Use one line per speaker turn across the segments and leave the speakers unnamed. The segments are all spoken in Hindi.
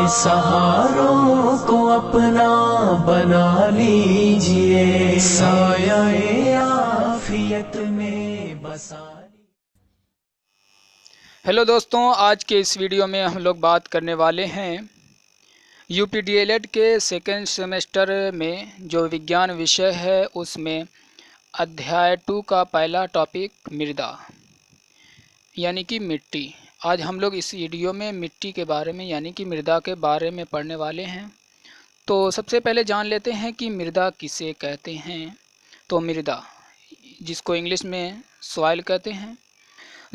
बेसहारों को अपना बना लीजिए, साया आफियत में बसा।
हेलो दोस्तों, आज के इस वीडियो में हम लोग बात करने वाले हैं यूपी डीएलएड के सेकेंड सेमेस्टर में जो विज्ञान विषय है उसमें अध्याय 2 का पहला टॉपिक मृदा यानी कि मिट्टी। आज हम लोग इस वीडियो में मिट्टी के बारे में यानी कि मृदा के बारे में पढ़ने वाले हैं। तो सबसे पहले जान लेते हैं कि मृदा किसे कहते हैं। तो मृदा, जिसको इंग्लिश में सॉइल कहते हैं,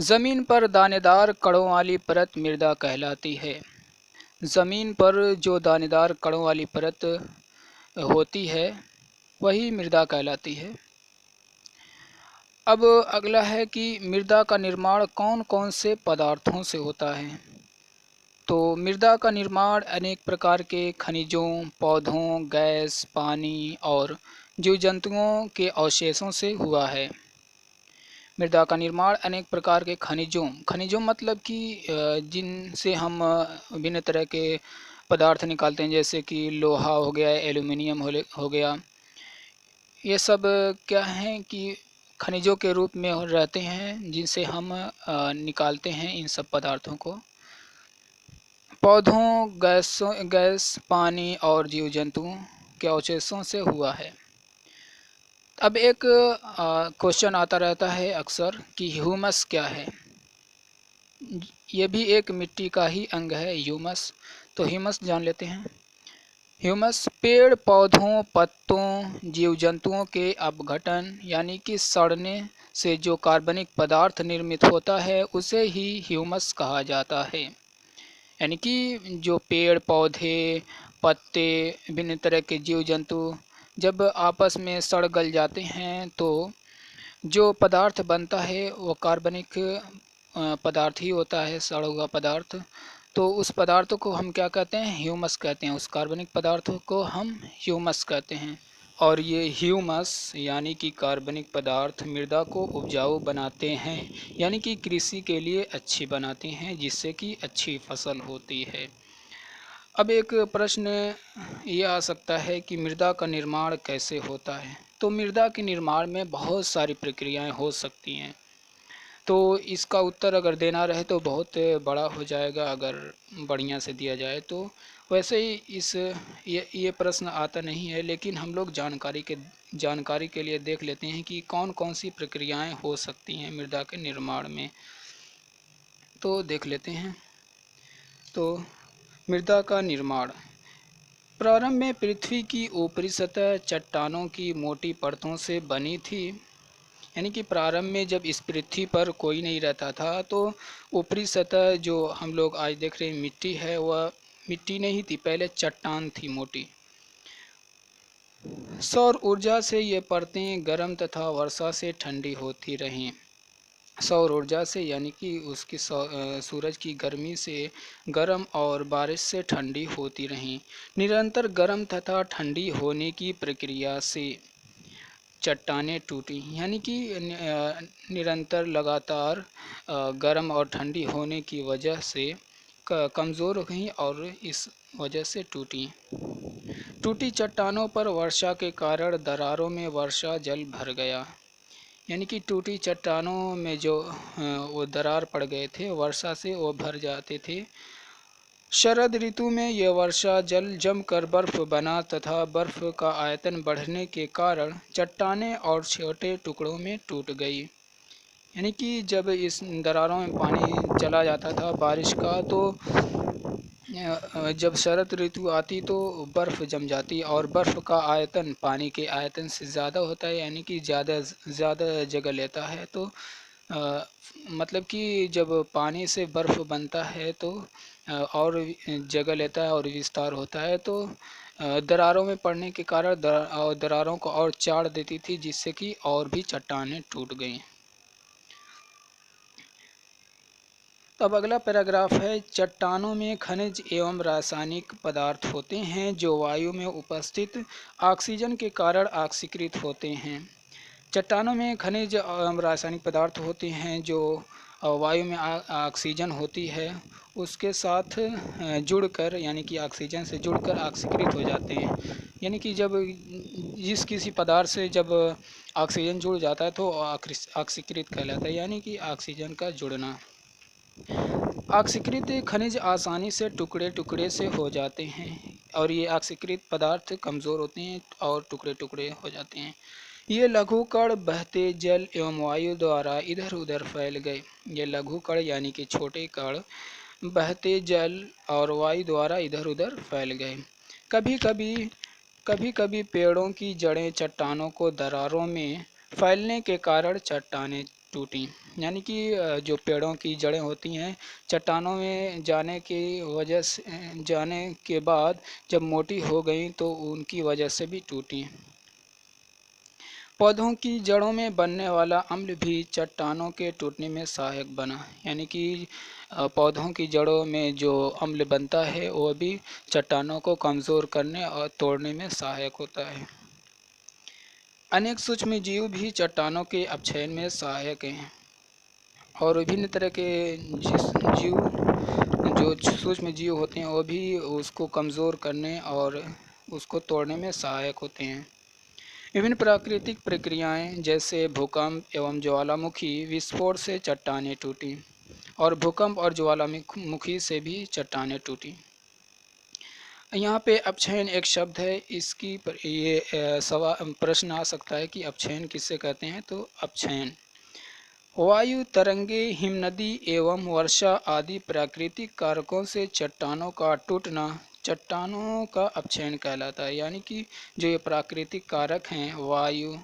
ज़मीन पर दानेदार कणों वाली परत मृदा कहलाती है। ज़मीन पर जो दानेदार कणों वाली परत होती है वही मृदा कहलाती है। अब अगला है कि मृदा का निर्माण कौन कौन से पदार्थों से होता है। तो मृदा का निर्माण अनेक प्रकार के खनिजों, पौधों, गैस, पानी और जीव जंतुओं के अवशेषों से हुआ है। मृदा का निर्माण अनेक प्रकार के खनिजों मतलब कि जिनसे हम विभिन्न तरह के पदार्थ निकालते हैं, जैसे कि लोहा हो गया, एल्युमिनियम हो गया। ये सब क्या हैं कि खनिजों के रूप में रहते हैं, जिनसे हम निकालते हैं इन सब पदार्थों को। पौधों, गैस, पानी और जीव जंतुओं के अवशेषों से हुआ है। अब एक क्वेश्चन आता रहता है अक्सर कि ह्यूमस क्या है। ये भी एक मिट्टी का ही अंग है, ह्यूमस। तो ह्यूमस जान लेते हैं। ह्यूमस पेड़ पौधों, पत्तों, जीव जंतुओं के अपघटन यानी कि सड़ने से जो कार्बनिक पदार्थ निर्मित होता है उसे ही ह्यूमस कहा जाता है। यानी कि जो पेड़ पौधे, पत्ते, विभिन्न तरह के जीव जंतु जब आपस में सड़ गल जाते हैं तो जो पदार्थ बनता है वो कार्बनिक पदार्थ ही होता है, सड़ा हुआ पदार्थ। तो उस पदार्थ को हम क्या कहते हैं, ह्यूमस कहते हैं। उस कार्बनिक पदार्थों को हम ह्यूमस कहते हैं। और ये ह्यूमस यानी कि कार्बनिक पदार्थ मृदा को उपजाऊ बनाते हैं, यानी कि कृषि के लिए अच्छी बनाते हैं, जिससे कि अच्छी फसल होती है। अब एक प्रश्न ये आ सकता है कि मृदा का निर्माण कैसे होता है। तो मृदा के निर्माण में बहुत सारी प्रक्रियाएं हो सकती हैं। तो इसका उत्तर अगर देना रहे तो बहुत बड़ा हो जाएगा, अगर बढ़िया से दिया जाए तो। वैसे ही ये प्रश्न आता नहीं है, लेकिन हम लोग जानकारी के लिए देख लेते हैं कि कौन कौन सी प्रक्रियाएं हो सकती हैं मृदा के निर्माण में। तो देख लेते हैं। तो मृदा का निर्माण प्रारंभ में पृथ्वी की ऊपरी सतह चट्टानों की मोटी परतों से बनी थी। यानी कि प्रारंभ में जब इस पृथ्वी पर कोई नहीं रहता था तो ऊपरी सतह जो हम लोग आज देख रहे हैं मिट्टी है, वह मिट्टी नहीं थी, पहले चट्टान थी मोटी। सौर ऊर्जा से ये परतें गर्म तथा वर्षा से ठंडी होती रहीं। सौर ऊर्जा से यानी कि उसकी सूरज की गर्मी से गर्म और बारिश से ठंडी होती रहीं। निरंतर गर्म तथा ठंडी होने की प्रक्रिया से चट्टानें टूटी, यानी कि निरंतर लगातार गर्म और ठंडी होने की वजह से कमज़ोर हो गई और इस वजह से टूटी चट्टानों पर वर्षा के कारण दरारों में वर्षा जल भर गया। यानी कि टूटी चट्टानों में जो वो दरार पड़ गए थे, वर्षा से वो भर जाते थे। शरद ऋतु में यह वर्षा जल जमकर बर्फ बना तथा बर्फ का आयतन बढ़ने के कारण चट्टानें और छोटे टुकड़ों में टूट गई। यानी कि जब इस दरारों में पानी चला जाता था बारिश का, तो जब शरद ऋतु आती तो बर्फ़ जम जाती और बर्फ़ का आयतन पानी के आयतन से ज़्यादा होता है, यानी कि ज़्यादा जगह लेता है। तो मतलब कि जब पानी से बर्फ़ बनता है तो और जगह लेता है और विस्तार होता है, तो दरारों में पड़ने के कारण दरारों को और चाड़ देती थी, जिससे कि और भी चट्टानें टूट गईं। अब अगला पैराग्राफ है, चट्टानों में खनिज एवं रासायनिक पदार्थ होते हैं जो वायु में उपस्थित ऑक्सीजन के कारण ऑक्सीकृत होते हैं। चट्टानों में खनिज एवं रासायनिक पदार्थ होते हैं जो वायु में ऑक्सीजन होती है उसके साथ जुड़कर, यानी कि ऑक्सीजन से जुड़कर ऑक्सीकृत हो जाते हैं। यानी कि जब जिस किसी पदार्थ से जब ऑक्सीजन जुड़ जाता है तो ऑक्सीकृत कहलाता है, यानी कि ऑक्सीजन का जुड़ना। ऑक्सीकृत खनिज आसानी से टुकड़े टुकड़े से हो जाते हैं और ये ऑक्सीकृत पदार्थ कमज़ोर होते हैं और टुकड़े टुकड़े हो जाते हैं। ये लघु कण बहते जल एवं वायु द्वारा इधर उधर फैल गए। ये लघु कण यानी कि छोटे कण बहते जल और वायु द्वारा इधर उधर फैल गए। कभी कभी पेड़ों की जड़ें चट्टानों को दरारों में फैलने के कारण चट्टानें टूटी। यानी कि जो पेड़ों की जड़ें होती हैं चट्टानों में जाने के बाद जब मोटी हो गई तो उनकी वजह से भी टूटी। पौधों की जड़ों में बनने वाला अम्ल भी चट्टानों के टूटने में सहायक बना। यानी कि पौधों की जड़ों में जो अम्ल बनता है वो भी चट्टानों को कमज़ोर करने और तोड़ने में सहायक होता है। अनेक सूक्ष्म जीव भी चट्टानों के अपक्षयन में सहायक हैं और विभिन्न तरह के जो सूक्ष्म जीव होते हैं वो भी उसको कमज़ोर करने और उसको तोड़ने में सहायक होते हैं। विभिन्न प्राकृतिक प्रक्रियाएं जैसे भूकंप एवं ज्वालामुखी विस्फोट से चट्टानें टूटी और भूकंप और ज्वालामुखी से भी चट्टानें टूटी। यहाँ पे अपक्षयन एक शब्द है, इसकी प्रश्न आ सकता है कि अपक्षयन किससे कहते हैं। तो अपक्षयन वायु, तरंगे, हिमनदी एवं वर्षा आदि प्राकृतिक कारकों से चट्टानों का टूटना चट्टानों का अपक्षयन कहलाता है। यानी कि जो ये प्राकृतिक कारक हैं वायु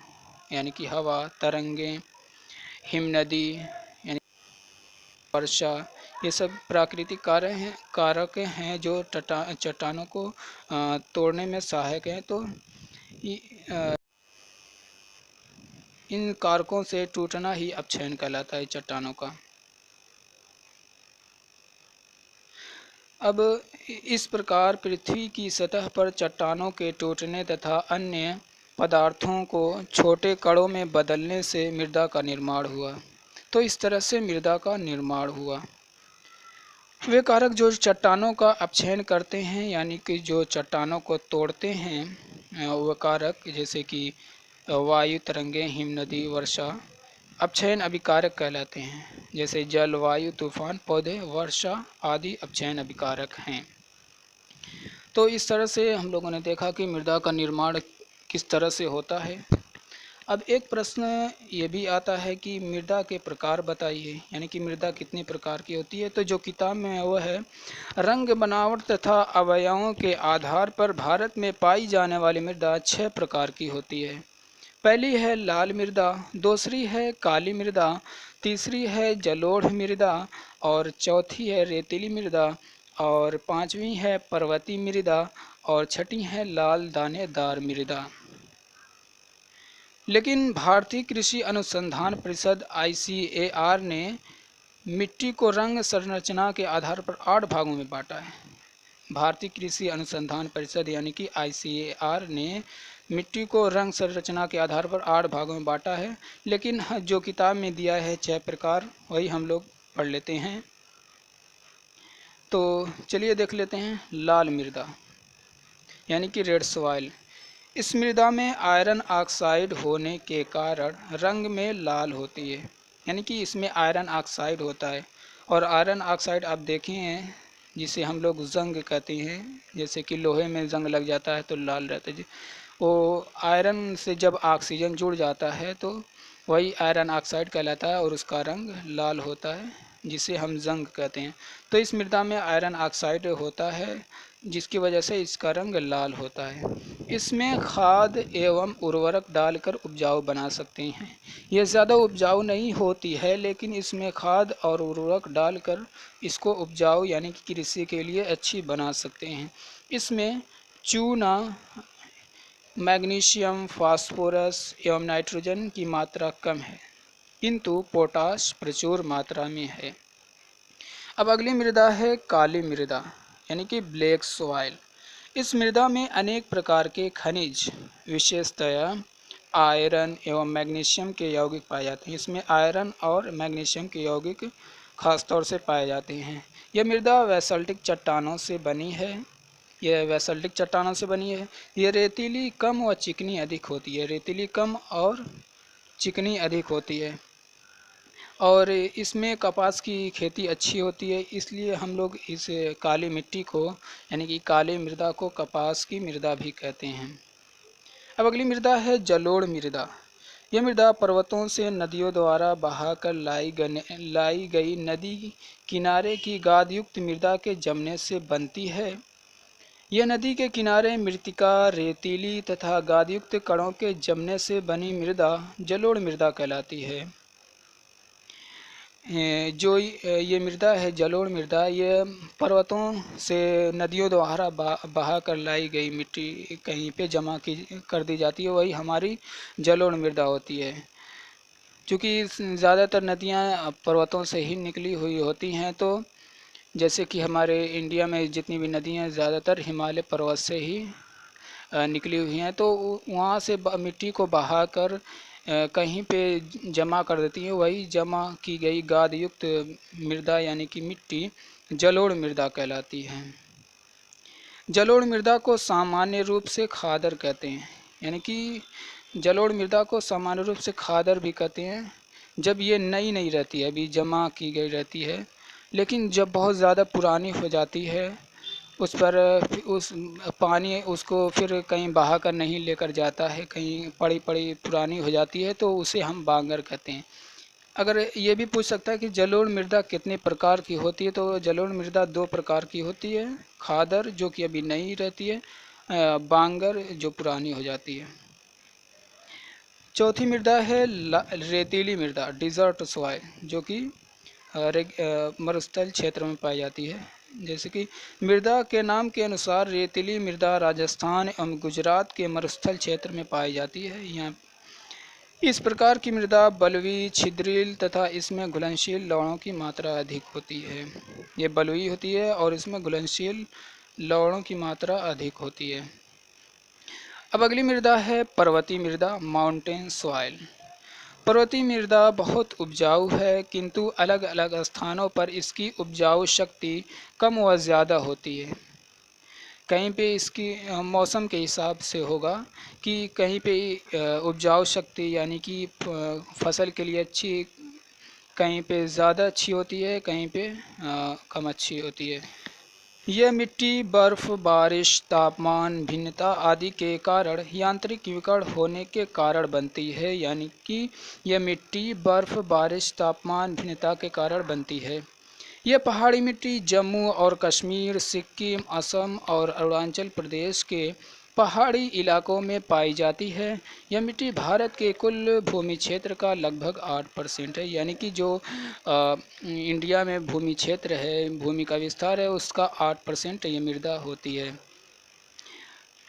यानी कि हवा, तरंगे, हिमनदी यानी वर्षा, ये सब प्राकृतिक कारक हैं जो चट्टानों को तोड़ने में सहायक हैं। तो इन कारकों से टूटना ही अपक्षयन कहलाता है चट्टानों का। अब इस प्रकार पृथ्वी की सतह पर चट्टानों के टूटने तथा अन्य पदार्थों को छोटे कणों में बदलने से मृदा का निर्माण हुआ। तो इस तरह से मृदा का निर्माण हुआ। वे कारक जो चट्टानों का अपक्षयन करते हैं यानी कि जो चट्टानों को तोड़ते हैं, वह कारक जैसे कि वायु, तरंगे, हिमनदी, वर्षा अपक्षयन अभिकारक कहलाते हैं। जैसे जल, वायु, तूफान, पौधे, वर्षा आदि अपक्षयन अभिकारक हैं। तो इस तरह से हम लोगों ने देखा कि मृदा का निर्माण किस तरह से होता है। अब एक प्रश्न ये भी आता है कि मृदा के प्रकार बताइए, यानी कि मृदा कितने प्रकार की होती है। तो जो किताब में है वह है रंग, बनावट तथा अवयवों के आधार पर भारत में पाई जाने वाली मृदा 6 प्रकार की होती है। पहली है लाल मृदा, दूसरी है काली मृदा, तीसरी है जलोढ़ मृदा और चौथी है रेतीली मृदा और पांचवी है पर्वतीय मृदा और छठी है लाल दानेदार मृदा। लेकिन भारतीय कृषि अनुसंधान परिषद ICAR ने मिट्टी को रंग संरचना के आधार पर 8 भागों में बांटा है। भारतीय कृषि अनुसंधान परिषद यानी कि ICAR ने मिट्टी को रंग संरचना के आधार पर 8 भागों में बांटा है। लेकिन जो किताब में दिया है 6 प्रकार, वही हम लोग पढ़ लेते हैं। तो चलिए देख लेते हैं। लाल मृदा यानी कि रेड सॉइल। इस मृदा में आयरन ऑक्साइड होने के कारण रंग में लाल होती है। यानी कि इसमें आयरन ऑक्साइड होता है और आयरन ऑक्साइड आप देखे हैं जिसे हम लोग जंग कहते हैं। जैसे कि लोहे में जंग लग जाता है तो लाल रहता है। वो आयरन से जब ऑक्सीजन जुड़ जाता है तो वही आयरन ऑक्साइड कहलाता है और उसका रंग लाल होता है, जिसे हम जंग कहते हैं। तो इस मृदा में आयरन ऑक्साइड होता है जिसकी वजह से इसका रंग लाल होता है। इसमें खाद एवं उर्वरक डालकर उपजाऊ बना सकते हैं। ये ज़्यादा उपजाऊ नहीं होती है लेकिन इसमें खाद और उर्वरक डालकर इसको उपजाऊ यानी कि कृषि के लिए अच्छी बना सकते हैं। इसमें चूना, मैग्नीशियम, फास्फोरस एवं नाइट्रोजन की मात्रा कम है किंतु पोटाश प्रचुर मात्रा में है। अब अगली मृदा है काली मृदा यानी कि ब्लैक सॉइल। इस मृदा में अनेक प्रकार के खनिज विशेषतया आयरन एवं मैग्नीशियम के यौगिक पाए जाते हैं। इसमें आयरन और मैग्नीशियम के यौगिक खास तौर से पाए जाते हैं। यह मृदा बेसाल्टिक चट्टानों से बनी है। यह बेसाल्टिक चट्टानों से बनी है। यह रेतीली कम व चिकनी अधिक होती है। रेतीली कम और चिकनी अधिक होती है और इसमें कपास की खेती अच्छी होती है। इसलिए हम लोग इस काली मिट्टी को यानी कि काली मृदा को कपास की मृदा भी कहते हैं। अब अगली मृदा है जलोढ़ मृदा। यह मृदा पर्वतों से नदियों द्वारा बहाकर लाई गई नदी किनारे की गादयुक्त मृदा के जमने से बनती है। यह नदी के किनारे मृत्तिका रेतीली तथा गादयुक्त कणों के जमने से बनी मृदा जलोढ़ मृदा कहलाती है। जो ये मृदा है जलोढ़ मृदा, ये पर्वतों से नदियों द्वारा बहा कर लाई गई मिट्टी कहीं पे जमा कर दी जाती है, वही हमारी जलोढ़ मृदा होती है। क्योंकि ज़्यादातर नदियाँ पर्वतों से ही निकली हुई होती हैं, तो जैसे कि हमारे इंडिया में जितनी भी नदियाँ ज़्यादातर हिमालय पर्वत से ही निकली हुई हैं, तो वहाँ से मिट्टी को बहा कर कहीं पे जमा कर देती है। वही जमा की गई गाद युक्त मृदा यानी कि मिट्टी जलोढ़ मृदा कहलाती है। जलोढ़ मृदा को सामान्य रूप से खादर कहते हैं। यानी कि जलोढ़ मृदा को सामान्य रूप से खादर भी कहते हैं जब ये नई नहीं रहती है, अभी जमा की गई रहती है। लेकिन जब बहुत ज़्यादा पुरानी हो जाती है, उस पर उस पानी उसको फिर कहीं बहा कर नहीं लेकर जाता है, कहीं पड़ी पड़ी पुरानी हो जाती है, तो उसे हम बांगर कहते हैं। अगर ये भी पूछ सकता है कि जलोढ़ मृदा कितने प्रकार की होती है, तो जलोढ़ मृदा 2 प्रकार की होती है। खादर जो कि अभी नई रहती है, बांगर जो पुरानी हो जाती है। चौथी मृदा है रेतीली मृदा डिजर्ट सॉइल, जो कि मरुस्थल क्षेत्र में पाई जाती है। जैसे कि मृदा के नाम के अनुसार रेतीली मृदा राजस्थान एवं गुजरात के मरुस्थल क्षेत्र में पाई जाती है। यहाँ इस प्रकार की मृदा बलुई, छिद्रिल तथा इसमें घुलनशील लवणों की मात्रा अधिक होती है। ये बलुई होती है और इसमें घुलनशील लवणों की मात्रा अधिक होती है। अब अगली मृदा है पर्वतीय मृदा माउंटेन सॉइल। पर्वतीय मृदा बहुत उपजाऊ है, किंतु अलग अलग स्थानों पर इसकी उपजाऊ शक्ति कम व ज़्यादा होती है। कहीं पे इसकी मौसम के हिसाब से होगा कि कहीं पे उपजाऊ शक्ति यानी कि फसल के लिए अच्छी, कहीं पे ज़्यादा अच्छी होती है, कहीं पे कम अच्छी होती है। यह मिट्टी बर्फ़, बारिश, तापमान भिन्नता आदि के कारण यांत्रिक विकर्ण होने के कारण बनती है। यानी कि यह मिट्टी बर्फ़, बारिश, तापमान भिन्नता के कारण बनती है। यह पहाड़ी मिट्टी जम्मू और कश्मीर, सिक्किम, असम और अरुणाचल प्रदेश के पहाड़ी इलाकों में पाई जाती है। यह मिट्टी भारत के कुल भूमि क्षेत्र का लगभग 8% है। यानी कि जो इंडिया में भूमि क्षेत्र है, भूमि का विस्तार है, उसका 8% ये मृदा होती है।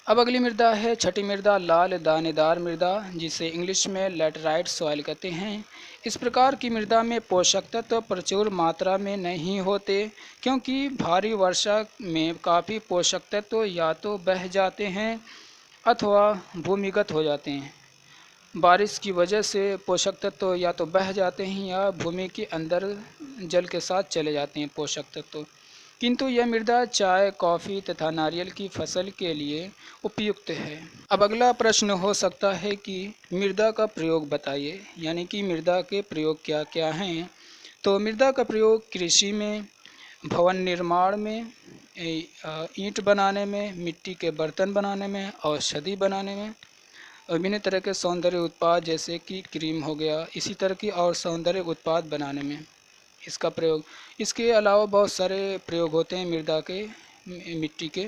अब अगली मृदा है छठी मृदा लाल दानेदार मृदा, जिसे इंग्लिश में लैटेराइट सॉइल कहते हैं। इस प्रकार की मृदा में पोषक तत्व प्रचुर मात्रा में नहीं होते, क्योंकि भारी वर्षा में काफ़ी पोषक तत्व या तो बह जाते हैं अथवा भूमिगत हो जाते हैं। बारिश की वजह से पोषक तत्व या तो बह जाते हैं या भूमि के अंदर जल के साथ चले जाते हैं पोषक तत्व। किंतु यह मृदा चाय, कॉफ़ी तथा नारियल की फसल के लिए उपयुक्त है। अब अगला प्रश्न हो सकता है कि मृदा का प्रयोग बताइए, यानी कि मृदा के प्रयोग क्या क्या हैं। तो मृदा का प्रयोग कृषि में, भवन निर्माण में, ईंट बनाने में, मिट्टी के बर्तन बनाने में, औषधि बनाने में, विभिन्न तरह के सौंदर्य उत्पाद जैसे कि क्रीम हो गया, इसी तरह की और सौंदर्य उत्पाद बनाने में इसका प्रयोग। इसके अलावा बहुत सारे प्रयोग होते हैं मृदा के, मिट्टी के।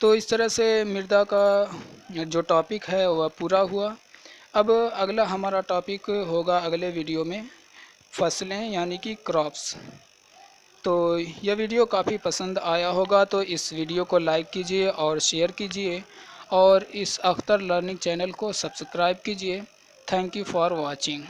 तो इस तरह से मृदा का जो टॉपिक है वह पूरा हुआ। अब अगला हमारा टॉपिक होगा अगले वीडियो में फसलें यानी कि क्रॉप्स। तो यह वीडियो काफ़ी पसंद आया होगा, तो इस वीडियो को लाइक कीजिए और शेयर कीजिए और इस अख्तर लर्निंग चैनल को सब्सक्राइब कीजिए। Thank you for watching.